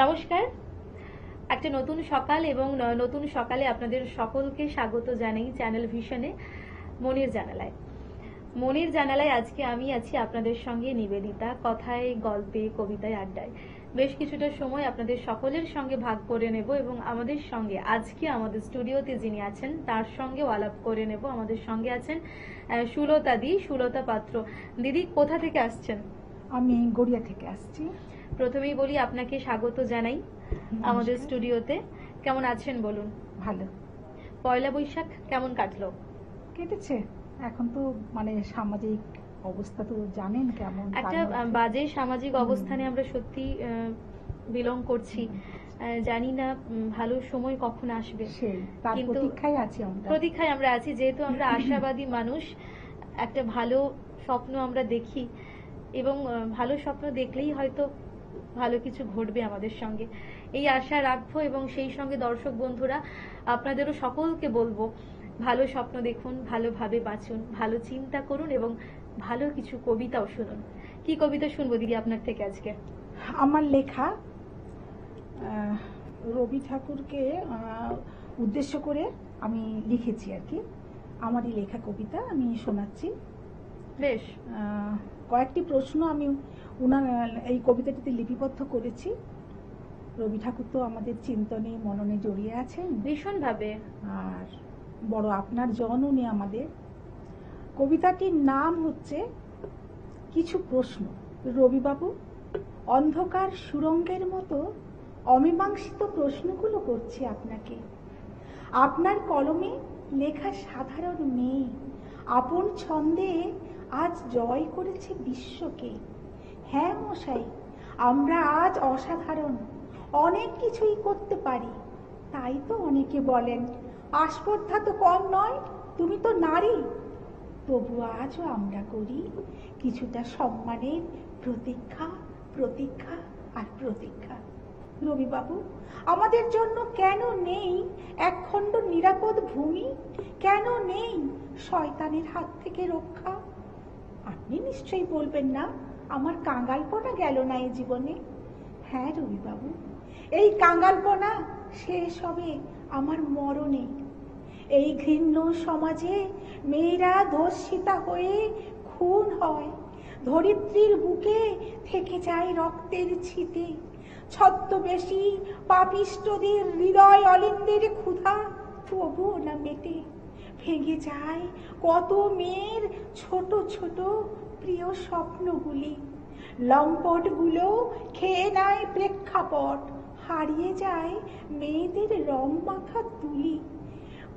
নমস্কার, একটা নতুন সকাল এবং নতুন সকালে আপনাদের সকলকে স্বাগত জানাই চ্যানেল ভিশনে মনের জানালায়। মনের জানালায় আজকে আমি আছি আপনাদের সঙ্গে নিবেদিতা, কথায় গল্পে কবিতায় আড্ডায়। বেশ কিছুটা সময় আপনাদের সকলের সঙ্গে ভাগ করে নেব এবং আমাদের সঙ্গে আজকে আমাদের স্টুডিওতে যিনি আছেন তার সঙ্গেও আলাপ করে নেব। আমাদের সঙ্গে আছেন সুলতা পাত্র। দিদি, কোথা থেকে আসছেন? আমি গড়িয়া থেকে আসছি। প্রথমেই বলি আপনাকে স্বাগত জানাই আমাদের স্টুডিওতে। কেমন আছেন বলুন? ভালো। পয়লা বৈশাখ কেমন কাটলো? কেটেছে। এখন তো সামাজিক অবস্থা তো জানেন কেমন, একটা বাজে সামাজিক অবস্থানে আমরা সত্যি বিলং করছি। জানি না ভালো সময় কখন আসবে, কিন্তু প্রতীক্ষায় আমরা আছি। যেহেতু আমরা আশাবাদী মানুষ, একটা ভালো স্বপ্ন আমরা দেখি এবং ভালো স্বপ্ন দেখলেই হয়তো ভালো কিছু ঘটবে আমাদের সঙ্গে, এই আশা রাখবো। এবং সেই সঙ্গে দর্শক বন্ধুরা, আপনাদেরও সকলকে বলবো, ভালো স্বপ্ন দেখুন, ভালোভাবে বাঁচুন, ভালো চিন্তা করুন এবং ভালো কিছু কবিতাও শুনুন। কি কবিতা শুনবো দিদি আপনার থেকে আজকে? আমার লেখা রবি ঠাকুরকে উদ্দেশ্য করে আমি লিখেছি আর কি। আমারই লেখা কবিতা আমি শোনাচ্ছি। বেশ। কয়েকটি প্রশ্ন আমি উনার এই কবিতাটিতে লিপিবদ্ধ করেছি। রবি ঠাকুর তো আমাদের চিন্তনে মননে জড়িয়ে আছেন ভীষণভাবে, আর বড় আপনার জন উনি আমাদের। কবিতাটির নাম হচ্ছে কিছু প্রশ্ন। রবিবাবু, অন্ধকার সুরঙ্গের মতো অমীমাংসিত প্রশ্নগুলো করছি আপনাকে। আপনার কলমে লেখা সাধারণ মেয়ে আপন ছন্দে আজ জয় করেছে বিশ্বকে। হ্যাঁ মশাই, আমরা আজ অসাধারণ, অনেক কিছুই করতে পারি। তাই তো অনেকে বলেন, আস্পর্ধা তো কম নয়, তুমি তো নারী। তবু আজও আমরা করি কিছুটা সম্মানের প্রতীক্ষা, প্রতীক্ষা আর প্রতীক্ষা। রবিবাবু, আমাদের জন্য কেন নেই একখণ্ড নিরাপদ ভূমি? কেন নেই শয়তানের হাত থেকে রক্ষা? আপনি নিশ্চয়ই বলবেন না আমার কাঙালপনা গেল না এই জীবনে। হ্যাঁ রবিবাবু, এই কাঙালপনা শেষ হবে আমার মরণে। এই ঘৃণ্য সমাজে মেয়েরা ধর্ষিতা হয়ে খুন হয়, ধরিত্রীর বুকে থেকে যায় রক্তের ছিটে। ছদ্মবেশী পাপিষ্টদের হৃদয় অলিন্দের ক্ষুধা তবুও না মেটে। ভেঙে যায় কত মেয়ের ছোট ছোট প্রিয় স্বপ্নগুলি। লম্পটগুলো খেয়ে নেয় প্রেক্ষাপট, হারিয়ে যায় মেয়েদের রং মাখা তুলি।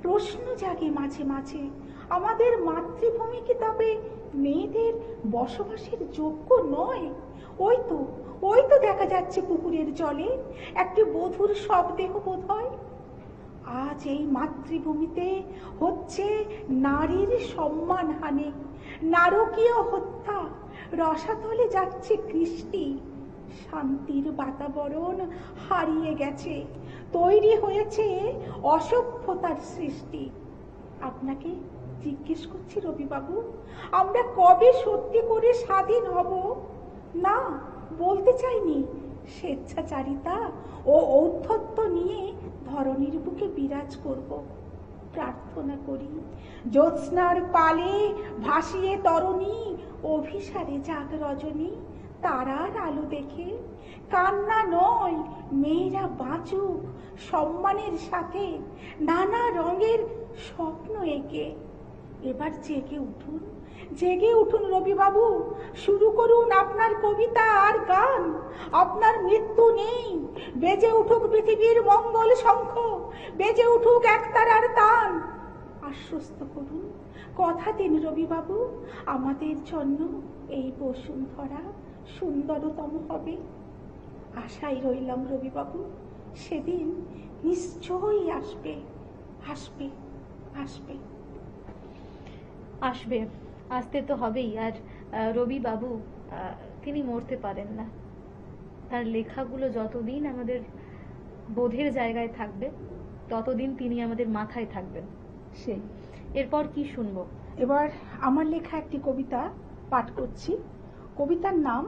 প্রশ্ন জাগে মাঝে মাঝে, আমাদের মাতৃভূমি কি তবে মেয়েদের বসবাসের যোগ্য নয়? ওই তো দেখা যাচ্ছে পুকুরের জলে একটি বধূর শবদেহ বোধ হয়। আজ এই মাতৃভূমিতে হচ্ছে নারীর সম্মান হানি, নারকীয় হত্যা, রসাতলে যাচ্ছে কৃষ্টি। শান্তির বাতাবরণ হারিয়ে গেছে, তৈরি হয়েছে অসভ্যতার সৃষ্টি। আপনাকে জিজ্ঞেস করছি রবিবাবু, আমরা কবে সত্যি করে স্বাধীন হব? না, বলতে চাইনি, স্বেচ্ছাচারিতা ও ঔদ্ধত্য নিয়ে ধরণীর বুকে বিরাজ করব। প্রার্থনা করি জ্যোৎস্নার পালে ভাসিয়ে তরণী, অভিসারে জাগ রজনী তারার আলো দেখে। কান্না নয়, মেয়েরা বাঁচুক সম্মানের সাথে, নানা রঙের স্বপ্ন এঁকে। এবার জেগে উঠুন রবিবাবু, শুরু করুন আপনার কবিতা আর গান। আপনার মৃত্যু নেই, বেজে উঠুক পৃথিবীর মঙ্গল শঙ্খ, বেজে উঠুক একতারার তান। আশ্বস্ত করুন, কথা দিন রবিবাবু, আমাদের জন্য এই বসুন্ধরা সুন্দরতম হবে। আশায় রইলাম রবিবাবু, সেদিন নিশ্চয়ই আসবে, আসবে, আসবে। আসবে, আসতে তো হবেই। আর রবি বাবু তিনি মরতে পারেন না। তার লেখাগুলো যতদিন আমাদের বোধের জায়গায় থাকবে ততদিন তিনি আমাদের মাথায় থাকবেন। সেই এরপর কি শুনবো? এবার আমার লেখা একটি কবিতা পাঠ করছি। কবিতার নাম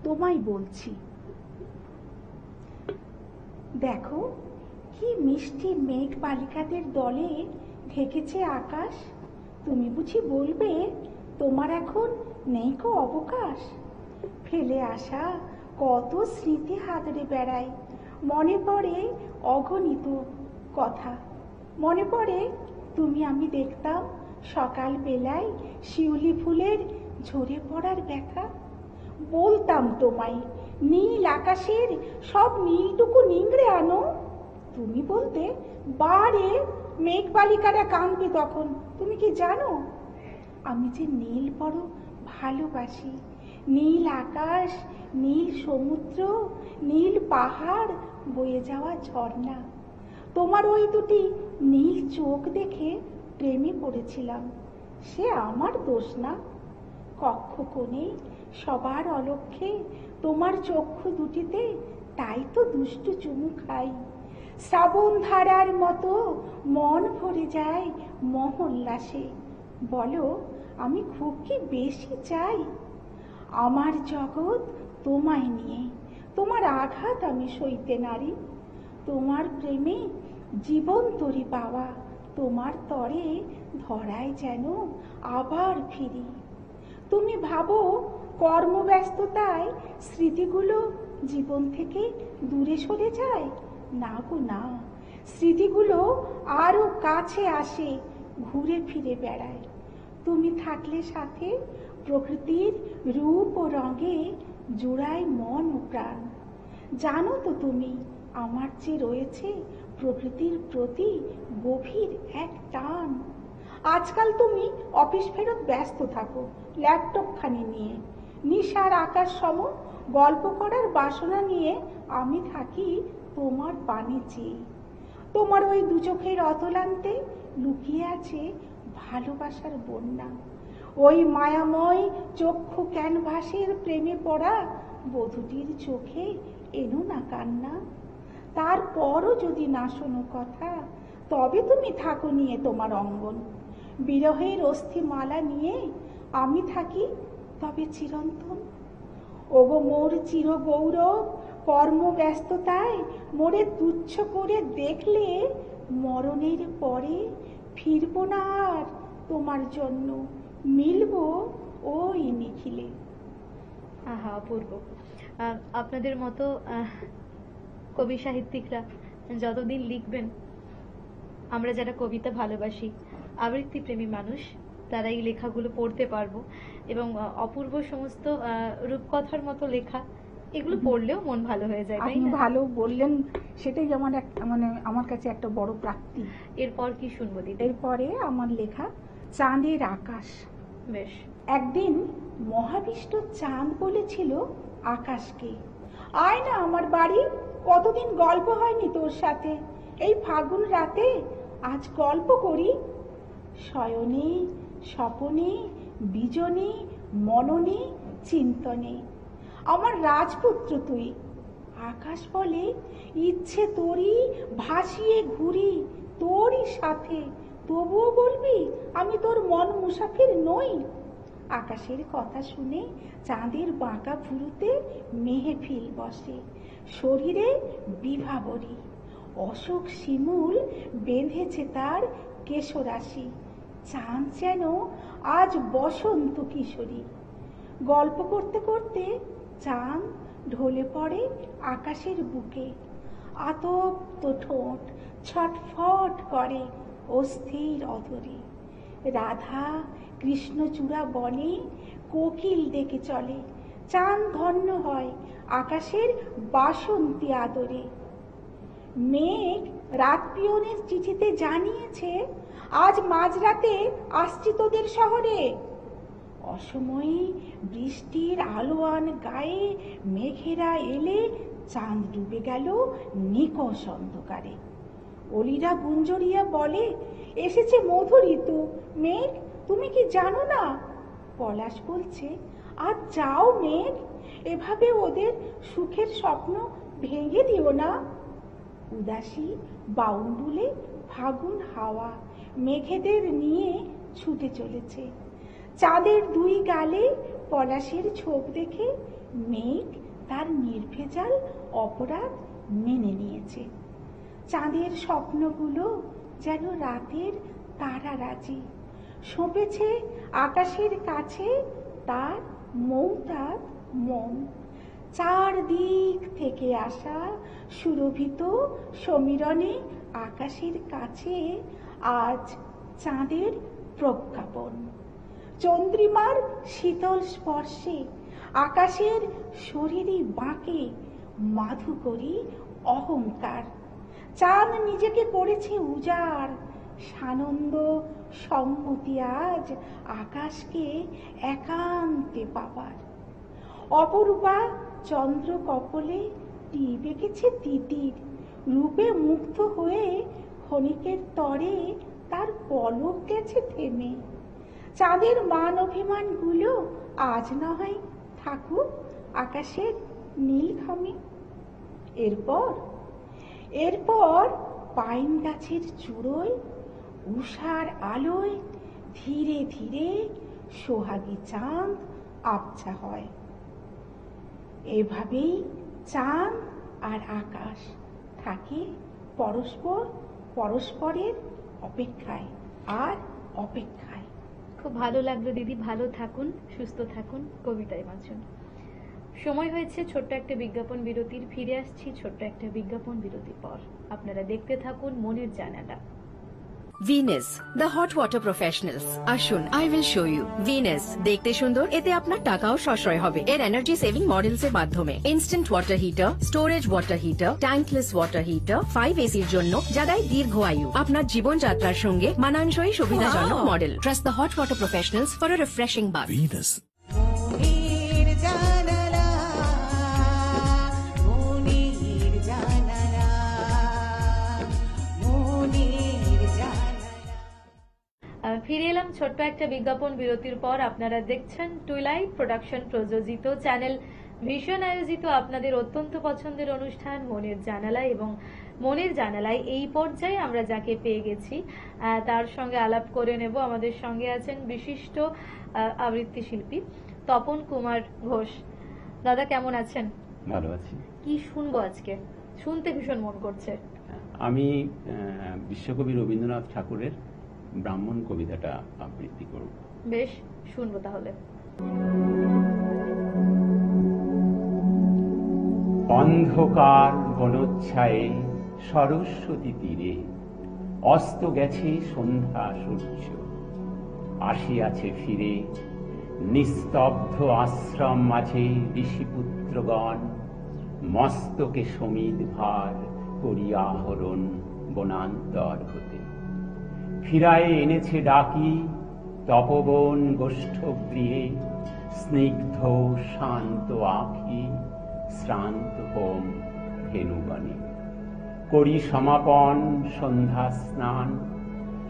তোমায় বলছি। দেখো কি মিষ্টি মেঘ বালিকাদের দলে ঢেকেছে আকাশ। তুমি বুঝি বলবে তোমার এখন নেই কো অবকাশ? ফেলে আসা কত স্মৃতি হাতড়ে বেড়ায়, মনে পড়ে অগণিত কথা। মনে পড়ে তুমি আমি দেখতাম সকাল বেলায় শিউলি ফুলের ঝরে পড়ার ব্যথা। বলতাম তোমায় নীল আকাশের সব নীলটুকু নিংড়ে আনো। তুমি বলতে বারে মেঘ বালিকারা কাঁদবে তখন। তুমি কি জানো আমি যে নীল বড় ভালোবাসি? নীল আকাশ, নীল সমুদ্র, নীল পাহাড়, বয়ে যাওয়া ঝর্ণা। তোমার ওই দুটি নীল চোখ দেখে প্রেমে পড়েছিলাম। সে আমার দোষ না। কক্ষ কোণে সবার অলক্ষ্যে তোমার চক্ষু দুটিতে তাই তো দুষ্টু চুমু খাই। শ্রাবণ ধারার মতো মন ভরে যায় মহোল্লাসে। বলো আমি খুব কি বেশি চাই? আমার জগৎ তোমায় নিয়ে, তোমার আঘাত আমি সইতে নারি। তোমার প্রেমে জীবন তরি পাওয়া, তোমার তরে ধরায় যেন আবার ফিরি। তুমি ভাবো কর্মব্যস্ততায় স্মৃতিগুলো জীবন থেকে দূরে সরে যায়? না গো না, স্মৃতিগুলো আরো কাছে আসে, ঘুরে ফিরে বেড়ায়। তুমি থাকলে সাথে প্রকৃতির রূপ ও রঙে জোড়ায় মন ও প্রাণ। জানো তো তুমি আমার যে রয়েছে প্রকৃতির প্রতি গভীর এক টান। আজকাল তুমি অফিস ফেরত ব্যস্ত থাকো ল্যাপটপ খানি নিয়ে। নিশার আকাশ সম গল্প করার বাসনা নিয়ে আমি থাকি তোমার পানে চেয়ে। তোমার ওই দু চোখের অতলান্তে লুকিয়ে আছে ভালোবাসার বন্যা। ওই মায়াময় চক্ষু ক্যানভাসের প্রেমে পড়া বধূটির চোখে এনো না কান্না। তারপরও যদি না শোনো কথা, তবে তুমি থাকো নিয়ে তোমার অঙ্গন। বিরহের অস্থিমালা নিয়ে আমি থাকি তবে চিরন্তন। ওগো মোর চির গৌরব, কর্মব্যস্ততায় মোরে তুচ্ছ করে দেখলে মরণের পরে ফিরবো না আর তোমার জন্য, মিলবো ওই নিখিলে। আহা, অপূর্ব। আপনাদের মতো কবি সাহিত্যিকরা যতদিন লিখবেন, আমরা যারা কবিতা ভালোবাসি, আবৃত্তি প্রেমী মানুষ, তারা এই লেখাগুলো পড়তে পারবো। এবং অপূর্ব সমস্ত রূপকথার মতো লেখা, এগুলো পড়লেও মন ভালো হয়ে যায়, তাই আপনি না? ভালো বললেন, সেটাই আমার মানে আমার কাছে একটা বড় প্রাপ্তি। এরপর কি শুনবো দিদি? এরপরে আমার লেখা চাঁদের আকাশ। বেশ। একদিন মহাবিষ্ট চাঁদ বলেছিল আকাশকে, আয় না আমার বাড়ি, কতদিন গল্প হয়নি তোর সাথে। এই ফাগুন রাতে আজ গল্প করি। শয়নে স্বপনে বিজনে মননে চিন্তনে আমার রাজপুত্র তুই। আকাশ বলে ইচ্ছে তোরই ভাসিয়ে ঘুরি তোরই সাথে, তবুও বলবি আমি তোর মন মুসাফির নই। আকাশের কথা শুনে চাঁদের বাঁকা ভুরুতে মেহফিল বসে, শরীরে বিভাবরী। অশোক শিমুল বেঁধেছে তার কেশরাশি, চাঁদ যেন আজ বসন্ত কিশোরী। গল্প করতে করতে চাঁদ ঢলে পড়ে আকাশের বুকে। আতপ্ত ঠোঁট ছটফট করে অস্থির অধরে। রাধা কৃষ্ণচূড়া বনে কোকিল ডেকে চলে, চাঁদ ধন্য হয় আকাশের বাসন্তী আদরে। মেঘ রাত পিয়নের চিঠিতে জানিয়েছে আজ মাঝরাতে আসছি তোদের শহরে। অসময়ে বৃষ্টির আলোয়ান গায়ে মেঘেরা এলে চাঁদ ডুবে গেল নিকষ অন্ধকারে। অলিরা গুঞ্জরিয়া বলে এসেছে মধু ঋতু। মেঘ তুমি কি জানো না? পলাশ বলছে আজ যাও মেঘ, এভাবে ওদের সুখের স্বপ্ন ভেঙে দিও না। উদাসী বাউন্ডুলে ফাগুন হাওয়া মেঘেদের নিয়ে ছুটে চলেছে। চাঁদের দুই গালে পলাশের ছোপ দেখে মেঘ তার নির্ভেজাল অপরাধ মেনে নিয়েছে। চাঁদের স্বপ্নগুলো যেন রাতের তারারাজি, সঁপেছে আকাশের কাছে তার মৌতার মন। চারদিক থেকে আসা সুরভিত সমীরণে আকাশের কাছে আজ চাঁদের প্রজ্ঞাপন। চন্দ্রিমার শীতল স্পর্শে আকাশের শরীরে বাঁকে মাধুকরী অহংকার। চাঁদ নিজেকে করেছে উজাড়, সানন্দ সম্মতি আজ আকাশকে একান্তে পাবার। অপরূপা চন্দ্র কপলে টিপ এঁকেছে তিতির, রূপে মুগ্ধ হয়ে ক্ষণিকের তরে তার পলক গেছে থেমে। চাঁদের মান অভিমান গুলো আজ না হয় থাকুক আকাশের নীল খামে। এরপর পাইন গাছের চূড়োয় উষার আলোয় ধীরে ধীরে সোহাগী চাঁদ আবছা হয়। এভাবেই চাঁদ আর আকাশ থাকে পরস্পরের অপেক্ষায় আর অপেক্ষায়। খুব ভালো লাগলো দিদি, ভালো থাকুন, সুস্থ থাকুন, কবিতায় বাঁচুন। সময় হয়েছে ছোট্ট একটা বিজ্ঞাপন বিরতির। ফিরে আসছি ছোট্ট একটা বিজ্ঞাপন বিরতির পর। আপনারা দেখতে থাকুন মনের জানালা। Venus the hot water professionals. আসুন, I will show you. Venus দেখতে সুন্দর, এতে আপনার টাকাও সাশ্রয় হবে। এর এনার্জি সেভিং মডেলস এর মাধ্যমে instant water heater, storage water heater, tankless water heater, 5 এসির জন্য যা দেয় দীর্ঘ আয়ু। আপনার জীবনযাত্রার সঙ্গে মানানসই সুবিধাজনক model. Trust the hot water professionals for a refreshing bath. Venus. ফিরে এলাম ছোট্ট একটা বিজ্ঞাপন বিরতির পর। আপনারা দেখছেন টুইলাইট প্রোডাকশন প্রযোজিত, চ্যানেল ভিশন আয়োজিত আপনাদের অত্যন্ত পছন্দের অনুষ্ঠান মনের জানালায়। এবং মনের জানালায় এই পর্যায়ে আমরা যাকে পেয়ে গেছি তার সঙ্গে আলাপ করে নেব। আমাদের সঙ্গে আছেন বিশিষ্ট আবৃত্তি শিল্পী তপন কুমার ঘোষ। দাদা কেমন আছেন? ভালো আছি। কি শুনবো আজকে? শুনতে ভীষণ মন করছে। আমি বিশ্বকবি রবীন্দ্রনাথ ঠাকুরের ব্রাহ্মণ কবিতাটা আবৃত্তি করব। বেশ, শুনবো তাহলে। অন্ধকার বনচ্ছায়ে সরস্বতী তীরে অস্ত গেছে সন্ধ্যা সূর্য, আসিয়াছে ফিরে নিস্তব্ধ আশ্রম মাঝে ঋষিপুত্রগণ, মস্তকে সমিধ ভার করিয়া আহরণ বনান্তর হতে। ফিরায়ে এনেছে ডাকি তপবন গোষ্ঠগৃহে, স্নিগ্ধ শান্ত আখি শ্রান্ত হোম ধেনুগণে। করি সমাপন সন্ধ্যা স্নান,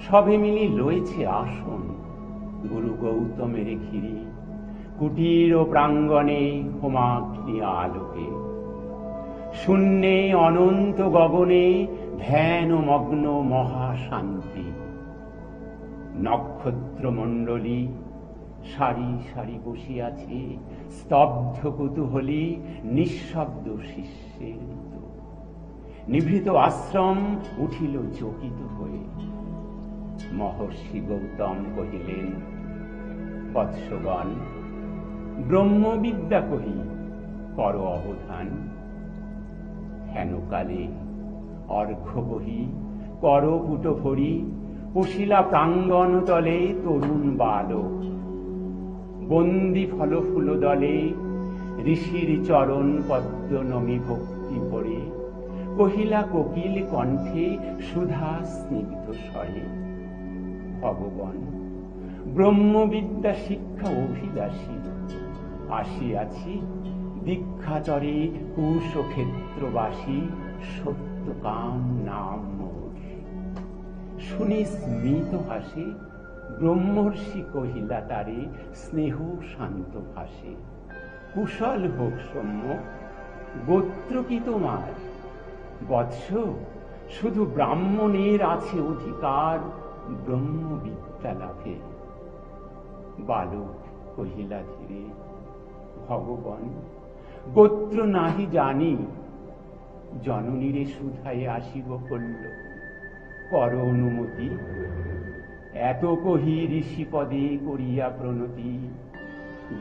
সবে মিলি লয়েছে আসন গুরু গৌতমের ঘিরি, কুটির ও প্রাঙ্গণে হোমাগ্নি আলোকে। শূন্যে অনন্ত গগনে ধ্যান ও মগ্ন মহাশান্তি। নক্ষত্র মণ্ডলী সারি সারি বসিয়াছে স্তব্ধ কুতূহলী নিঃশব্দ শিষ্যের মতো। নিভৃত আশ্রম উঠিল চকিত হয়ে। মহর্ষি গৌতম কহিলেন, বৎসগণ, ব্রহ্মবিদ্যা কহি কর অবধান। হেনকালে অর্ঘ্য বহি কর পুট ভরি, পশিলা প্রাঙ্গণ তলে তরুণ বালক। বন্দি ফল ফুল দলে ঋষির চরণ পদ্ম নমি ভক্তি ভরে, কহিলা কোকিল কণ্ঠে সুধা স্নিগ্ধ স্বরে, ভগবান ব্রহ্মবিদ্যা শিক্ষা অভিলাষী, আসিয়াছি দীক্ষাচরে কুশ ক্ষেত্রবাসী, সত্যকাম নাম মোর। শুনি স্মিত হাসে ব্রহ্মর্ষি কহিলা তারে স্নেহ শান্ত ভাষে, কুশল হোক সৌম্য, গোত্র কি তোমার? বৎস, শুধু ব্রাহ্মণের আছে অধিকার ব্রহ্মবিদ্যা লাভে। বালক কহিলা ধীরে, ভগবান গোত্র নাহি জানি, জননীরে সুধায় আসিব করল, কর অনুমতি। এত কহি ঋষি পদে করিয়া প্রণতি,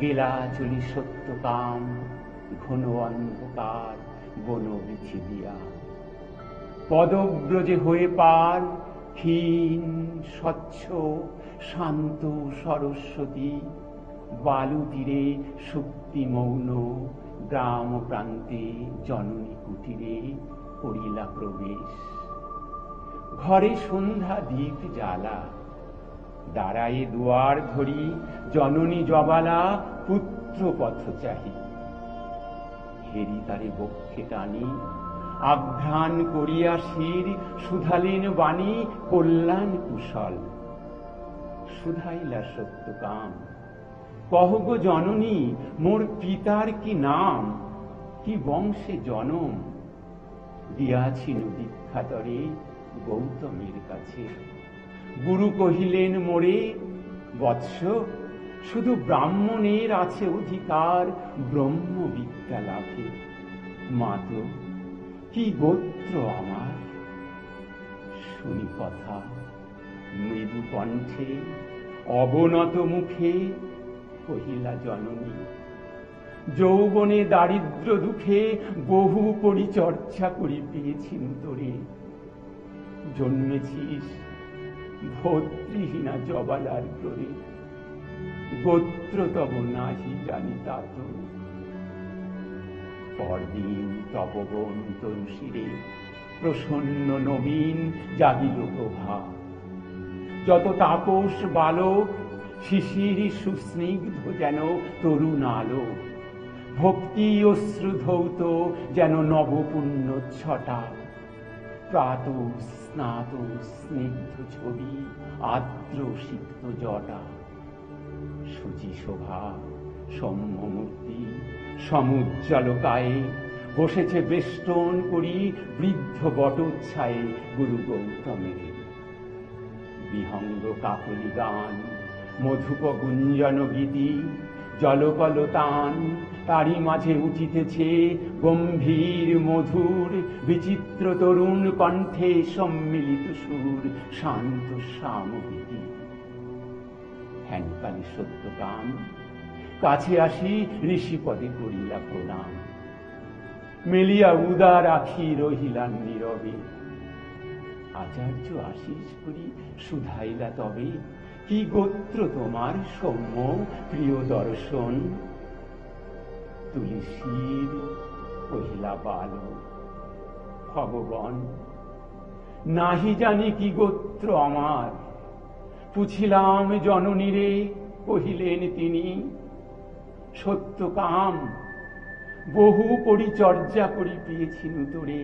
গেলা চলি সত্যকাম ঘন অন্ধকার বন বিছিদিয়া। পদব্রজে হয়ে পার ক্ষীণ স্বচ্ছ শান্ত সরস্বতী, বালু তীরে সুপ্তি মৌন গ্রাম প্রান্তে জননী কুটিরে করিলা প্রবেশ। ঘরে সন্ধ্যা দীপ জ্বালা, দাঁড়ায়ে দুয়ার ধরি জননী জবালা পুত্র পথ চাহি। হেরি তারে বক্ষে টানি আঘ্রাণ করিয়া শির শুধালেন বাণী কল্যাণ কুশল। শুধাইলা সত্যকাম, কহ গো জননী মোর পিতার কি নাম, কি বংশে জনম। দিয়াছি দীক্ষাতরে গৌতমের কাছে। গুরু কহিলেন মোরে, বৎস শুধু ব্রাহ্মণের আছে অধিকার ব্রহ্ম বিদ্যা লাভে। মাতো কি গোত্র আমার। শুনি কথা মৃদু কণ্ঠে অবনত মুখে কহিলা জননী, যৌবনে দারিদ্র দুঃখে বহু পরিচর্যা করি পেয়েছি তোরে। জন্মেছিস ভদ্রহীনা জবালার তোরে, গোত্র তব নাহি জানি তাত। পরদিন তপবন তরুশিরে প্রসন্ন নবীন জাগিল প্রভা। যত তাপস বালক শিশির সুস্নিগ্ধ যেন তরুণ আলো, ভক্তি অশ্রু ধৌত যেন নবপুণ্য ছটা। প্রাত স্নাত স্নিগ্ধ ছবি আর্দ্র সিক্ত জটা। শুচি শোভা সৌম্যমূর্তি সমুজ্জ্বলকায়ে, বসেছে বেষ্টন করি বৃদ্ধ বটোচ্ছায়ে গুরু গৌতমের। বিহঙ্গ কাকলি গান মধুপ গুঞ্জন গীতি, জলকল তান তারই মাঝে উঠিতেছে গম্ভীর মধুর বিচিত্র তরুণ কণ্ঠে সম্মিলিত সুর শান্ত সামগীতি। হেনকালে সত্যকাম কাছে আসি ঋষিপদে করিলা প্রণাম। মেলিয়া উদার আখি রহিলাম নীরবে। আচার্য আশিস করি শুধাইলা তবে, কি গোত্র তোমার সৌম্য প্রিয় দর্শন। তুলসীর কহিলা বালক, ভগবান নাহি জানি কি গোত্র আমার। পুছিলাম জননীরে, কহিলেন তিনি, সত্যকাম বহু পরিচর্যা করি পেয়েছি তোরে।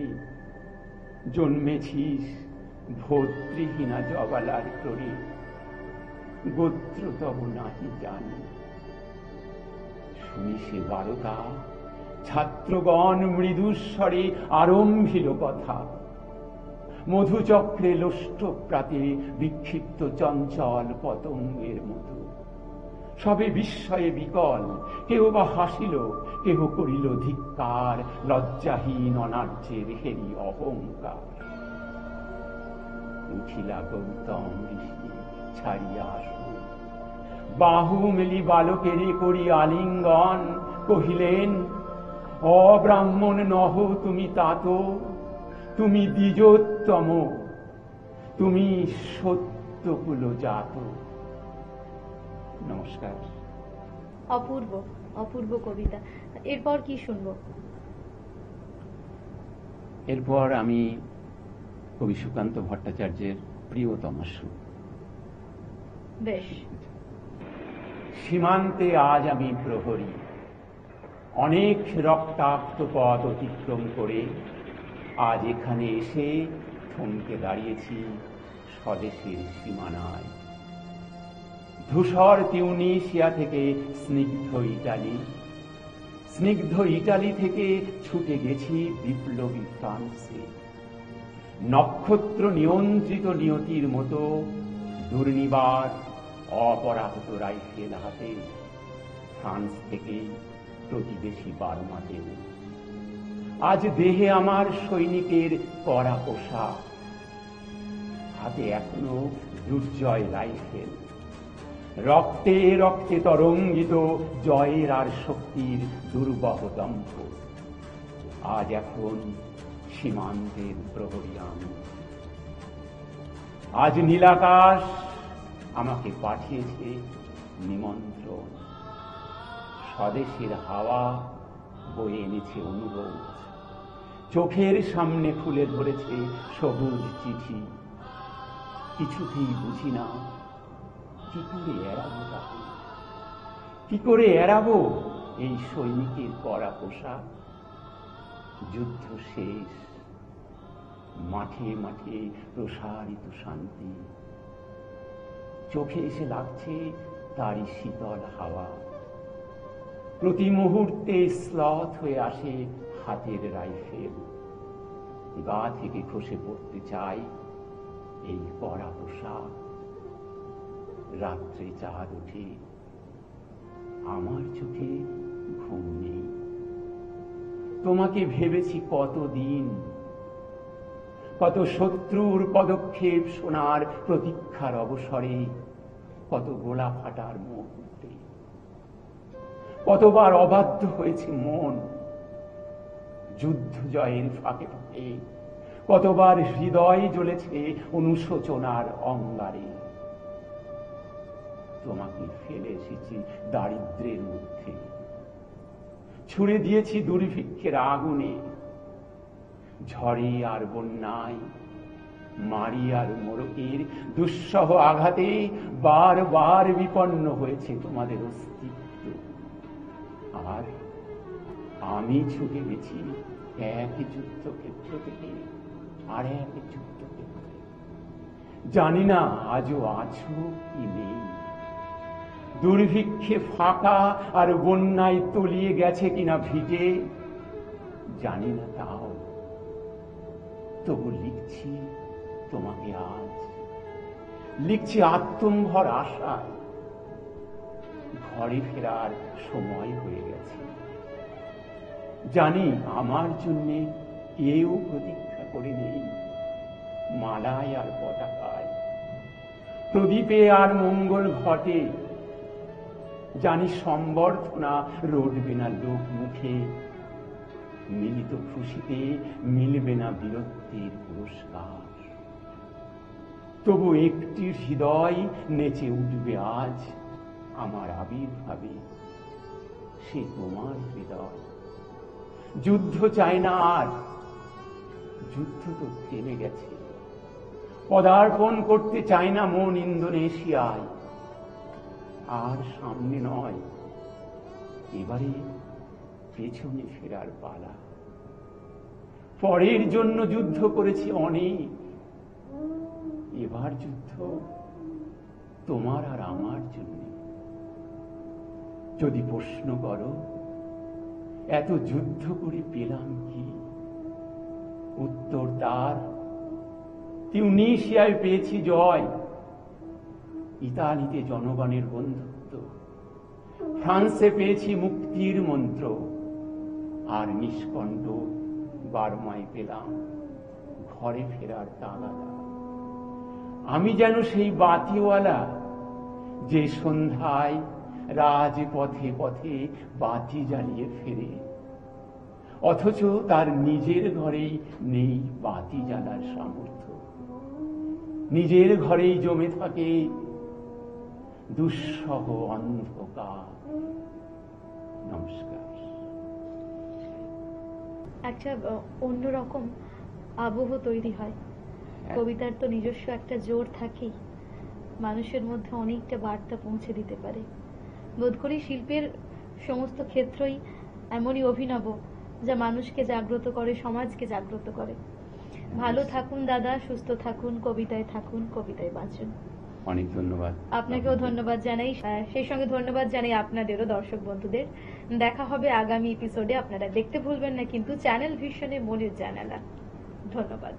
জন্মেছিস ভদ্রহীনা জবালার তোরে, গোত্র তব নাহি জানি। শুনি সে বারতা ছাত্রগণ মৃদুস্বরে আরম্ভিল কথা। মধুচক্রে লোষ্ট প্রাতে বিক্ষিপ্ত চঞ্চল পতঙ্গের মতো। সবে বিস্ময়ে বিকল, কেউ বা হাসিল, কেহ করিল ধিক্কার লজ্জাহীন অনার্যের হেরি অহংকার। উঠিলা গৌতম ঋষি ছাড়িয়া আসুন, বাহু মেলি বালকেরে করি আলিঙ্গন। কহিলেন, অব্রাহ্মণ নহ তুমি তাত, তুমি দ্বিজোত্তম, তুমি সত্যকুল জাত। নমস্কার। অপূর্ব অপূর্ব কবিতা। এরপর কি শুনবো? এরপর আমি কবি সুকান্ত ভট্টাচার্যের প্রিয়তমা সুর। বেশ। সীমান্তে আজ আমি প্রহরী, অনেক রক্তাক্ত পথ অতিক্রম করে আজ এখানে এসে থমকে দাঁড়িয়েছি স্বদেশের সীমানায়। ধূসর তিউনিসিয়া থেকে স্নিগ্ধ ইটালি, স্নিগ্ধ ইটালি থেকে ছুটে গেছি বিপ্লবী ফ্রান্সে। নক্ষত্র নিয়ন্ত্রিত নিয়তির মতো দুর্নিবার অপরাহত রাইফেল হাতে ফ্রান্স থেকে প্রতিবেশী বার্মাতে। আজ দেহে আমার সৈনিকের কড়া পোশাক, হাতে এখনো দুর্জয় রাইফেল, রক্তে রক্তে তরঙ্গিত জয়ের আর শক্তির দুর্বহ দম্ভ। আজ এখন সীমান্তের প্রহরী আমি। আজ নীলাকাশ আমাকে পাঠিয়েছে নিমন্ত্রণ, স্বদেশের হাওয়া বয়ে এনেছে অনুরোধ, চোখের সামনে ফুলে ধরেছে সবুজ চিঠি। কিছুতেই বুঝি না কি করে এড়াবো তাকে, কি করে এড়াবো এই সৈনিকের কড়া পোশাক। যুদ্ধ শেষ, মাঠে মাঠে প্রসারিত শান্তি, চোখে এসে লাগছে তারই শীতল হাওয়া। প্রতি মুহূর্তে স্লথ হয়ে আসে হাতের রাইফেল, গা থেকে খসে পড়তে চাই এই কড়া পোশাক। রাত্রে চাঁদ ওঠে, আমার চোখে ঘুম নেই। তোমাকে ভেবেছি কতদিন, কত শত্রুর পদক্ষেপ শোনার প্রতীক্ষার অবসরে, কত গোলা ফাটার মুহূর্তে, কতবার অবাধ্য হয়েছে মন যুদ্ধ জয়ের ফাঁকে ফাঁকে, কতবার হৃদয় জ্বলেছে অনুশোচনার অঙ্গারে। তোমাকে ফেলে এসেছি দারিদ্র্যের মধ্যে, ছুড়ে দিয়েছি দুর্ভিক্ষের আগুনে, ঝড়ে আর বন্যায়, মারি আর মোড়কের দুঃসহ আঘাতে বারবার বিপন্ন হয়েছে তোমাদের অস্তিত্ব। আর আমি ছুটে গেছি এক যুদ্ধক্ষেত্র থেকে আর এক যুদ্ধক্ষেত্রে। জানি না আজও আছো কি নেই, দুর্ভিক্ষে ফাঁকা আর বন্যায় তলিয়ে গেছে কিনা ভিজে, জানি না তাও। তবু লিখছি তোমাকে আজ, লিখছি আত্মম্ভর আশায়। ঘরে ফেরার সময় হয়ে গেছে, জানি আমার জন্যে কেউ প্রতীক্ষা করে নেই মালায় আর পতাকায়, প্রদীপে আর মঙ্গল ঘটে। জানি সম্বর্ধনা রটবে না লোক মুখে, মিলিত খুশিতে মিলবে না বীরত্বের পুরস্কার। তবু একটি হৃদয় নেচে উঠবে আজ আমার আবির্ভাবে, সে তোমার হৃদয়। যুদ্ধ চায় না আর, যুদ্ধ তো থেমে গেছে। পদার্পণ করতে চায় না মন ইন্দোনেশিয়ায়, আর সামনে নয়, এবারে পেছনে ফেরার পালা। পরের জন্য যুদ্ধ করেছি অনেক, এবার যুদ্ধ তোমার আর আমার জন্য। যদি প্রশ্ন করো এত যুদ্ধ করে পেলাম কি, উত্তর তার তিউনিসিয়ায় পেয়েছি জয়, ইতালিতে জনগণের বন্ধুত্ব, ফ্রান্সে পেয়েছি মুক্তির মন্ত্র, আর নিষ্কণ্ঠ বার্মায় পেলাম ঘরে ফেরার তাগাদা। আমি যেন সেই বাতিওয়ালা যে সন্ধ্যায় রাজপথে পথে বাতি জ্বালিয়ে ফেরে, অথচ তার নিজের ঘরেই নেই বাতি জ্বালার সামর্থ্য। নিজের ঘরেই জমে থাকে দুঃসহ অন্ধকার। নমস্কার। একটা অন্যরকম আবহ তৈরি হয়। কবিতার তো নিজস্ব একটা জোর থাকেই, মানুষের মধ্যে অনেকটা বার্তা পৌঁছে দিতে পারে। বোধ করি শিল্পের সমস্ত ক্ষেত্রই এমনই অভিনব, যা মানুষকে জাগ্রত করে, সমাজকে জাগ্রত করে। ভালো থাকুন দাদা, সুস্থ থাকুন, কবিতায় থাকুন, কবিতায় বাঁচুন। অনেক ধন্যবাদ। আপনাকেও ধন্যবাদ জানাই, সেই সঙ্গে ধন্যবাদ জানাই আপনাদেরও, দর্শক বন্ধুদের। দেখা হবে আগামী এপিসোডে। আপনারা দেখতে ভুলবেন না কিন্তু চ্যানেল ভিশনে মনের জানালা। ধন্যবাদ।